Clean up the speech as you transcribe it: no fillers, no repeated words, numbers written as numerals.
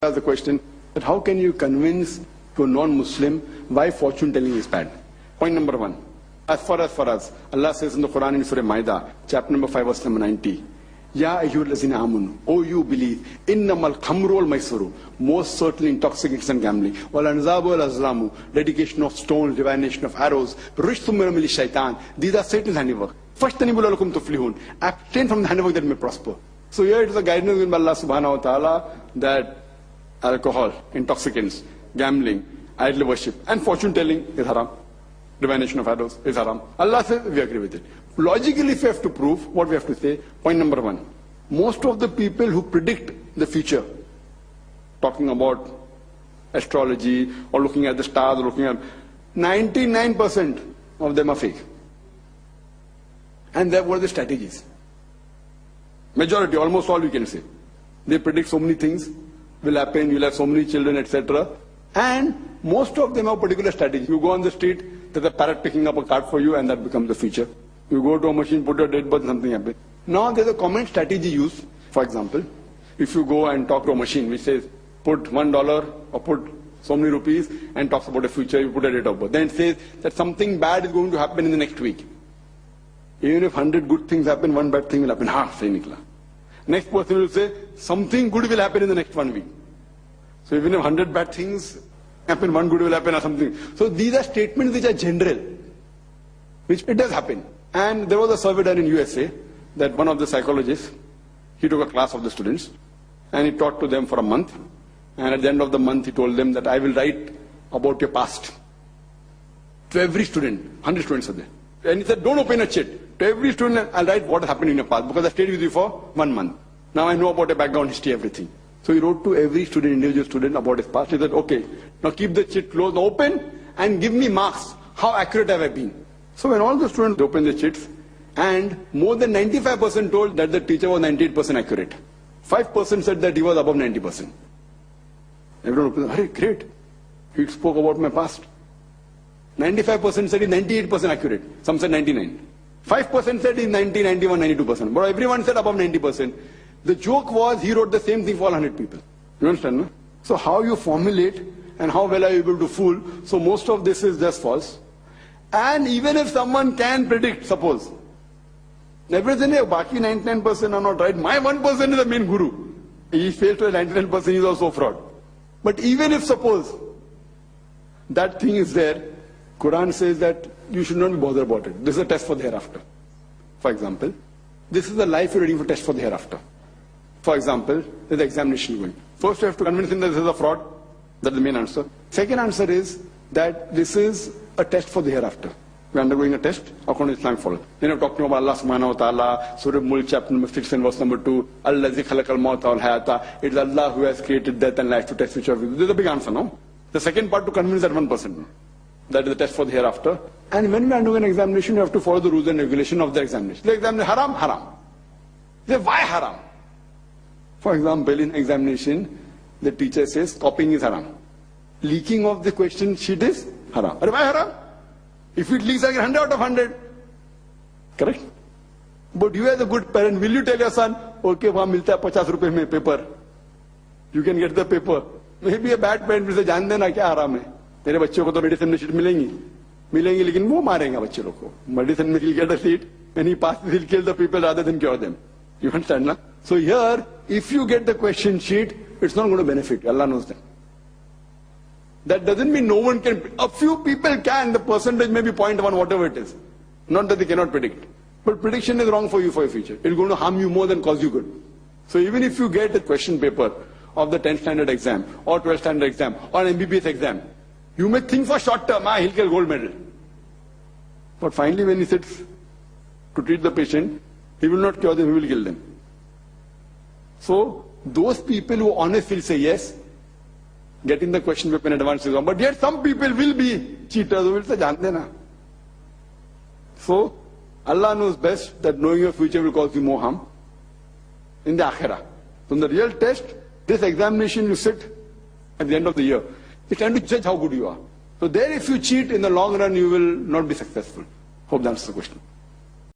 Ask the question that how can you convince to a non-Muslim why fortune telling is bad? Point number one. As far as Allah says in the Quran in Surah Maida, chapter number 5, verse number 90. Ya ayyuhal lazina amanu, O you believe, innamal khamru wal maisuru, most certainly intoxicants and gambling, wal anzabu wal azlamu, dedication of stones, divination of arrows, rishthum min amali shaitan, these are Satan's handiwork. Fashtanibu lalakum tuflihun, abstain from the handiwork that may prosper. So here it is a guidance given by Allah subhanahu wa ta'ala that alcohol, intoxicants, gambling, idol worship, and fortune telling is haram. Divination of arrows is haram. Allah says we agree with it. Logically, if we have to prove, what we have to say, point number one. Most of the people who predict the future, talking about astrology or looking at the stars or looking at 99% of them are fake. And what are the strategies? Majority, almost all we can say. They predict so many things will happen, you'll have so many children, etc. And most of them have a particular strategy. You go on the street, there's a parrot picking up a card for you, and that becomes the future. You go to a machine, put your date of birth, something happens. Now there's a common strategy used. For example, if you go and talk to a machine which says, put $1 or put so many rupees and talks about the future, you put a date of birth. Then it says that something bad is going to happen in the next week. Even if 100 good things happen, one bad thing will happen. Ha, say nikla. Next person will say, something good will happen in the next 1 week. So even if 100 bad things happen, one good will happen or something. So these are statements which are general, which it does happen. And there was a survey done in USA that one of the psychologists, he took a class of the students and he taught to them for a month. And at the end of the month, he told them that I will write about your past. To every student, 100 students are there. And he said, don't open a chit. To every student, I'll write what happened in your past because I stayed with you for 1 month. Now I know about your background, history, everything. So he wrote to every student, individual student about his past. He said, okay, now keep the chit closed, open, and give me marks. How accurate have I been? So when all the students opened the chits, and more than 95% told that the teacher was 98% accurate. 5% said that he was above 90%. Everyone opened, hey, great. He spoke about my past. 95% said he's 98% accurate. Some said 99. 5% said he's 90, 91, 92%. But everyone said above 90%. The joke was he wrote the same thing for 100 people. You understand, no? So how you formulate and how well are you able to fool? So most of this is just false. And even if someone can predict, suppose, everything, baki 99% are not right. My 1% is the main guru. He fails to a 99%, he is also fraud. But even if suppose that thing is there, Quran says that you should not be bothered about it. This is a test for the hereafter. For example, this is the life you're reading for test for the hereafter. For example, there's the examination going. First you have to convince him that this is a fraud. That's the main answer. Second answer is that this is a test for the hereafter. We're undergoing a test according to Islamic follow. Then I'm talking about Allah subhanahu wa ta'ala, Surah Mulk chapter number 6 and verse number 2. Allazi khalaqal mawta wal hayata. It's Allah who has created death and life to test which of you. This is a big answer, no? The second part to convince that 1%. That is the test for the hereafter. And when we are doing an examination, you have to follow the rules and regulation of the examination. The examination, haram, haram. They say, why haram? For example, in examination, the teacher says copying is haram. Leaking of the question sheet is haram. Why haram? If it leaks, I get 100 out of 100. Correct? But you as a good parent, will you tell your son, okay, wahan milta hai 50 rupees mein paper. You can get the paper. Maybe a bad parent will say, jaan dena kya haram hai? तेरे बच्चों को तो medicine में seat मिलेंगी लेकिन वो मारेंगे बच्चे लोग को मेडिसिन में he'll get a seat and he passes, he'll kill the people rather than cure them. You understand, na? So here, if you get the question sheet, it's not going to benefit you. Allah knows that. That doesn't mean no one can. A few people can. The percentage may be 0.1, whatever it is. Not that they cannot predict. But prediction is wrong for you for your future. It's going to harm you more than cause you good. So even if you get a question paper of the 10th standard exam or 12th standard exam or an MBBS exam, you may think for short term, he'll get gold medal. But finally when he sits to treat the patient, he will not cure them, he will kill them. So those people who honestly will say yes, getting the question paper in advance is wrong. But yet some people will be cheaters who will say, jaan dena. So Allah knows best that knowing your future will cause you more harm in the akhirah. So in the real test, this examination you sit at the end of the year. It's trying to judge how good you are. So there if you cheat, in the long run you will not be successful. Hope that answers the question.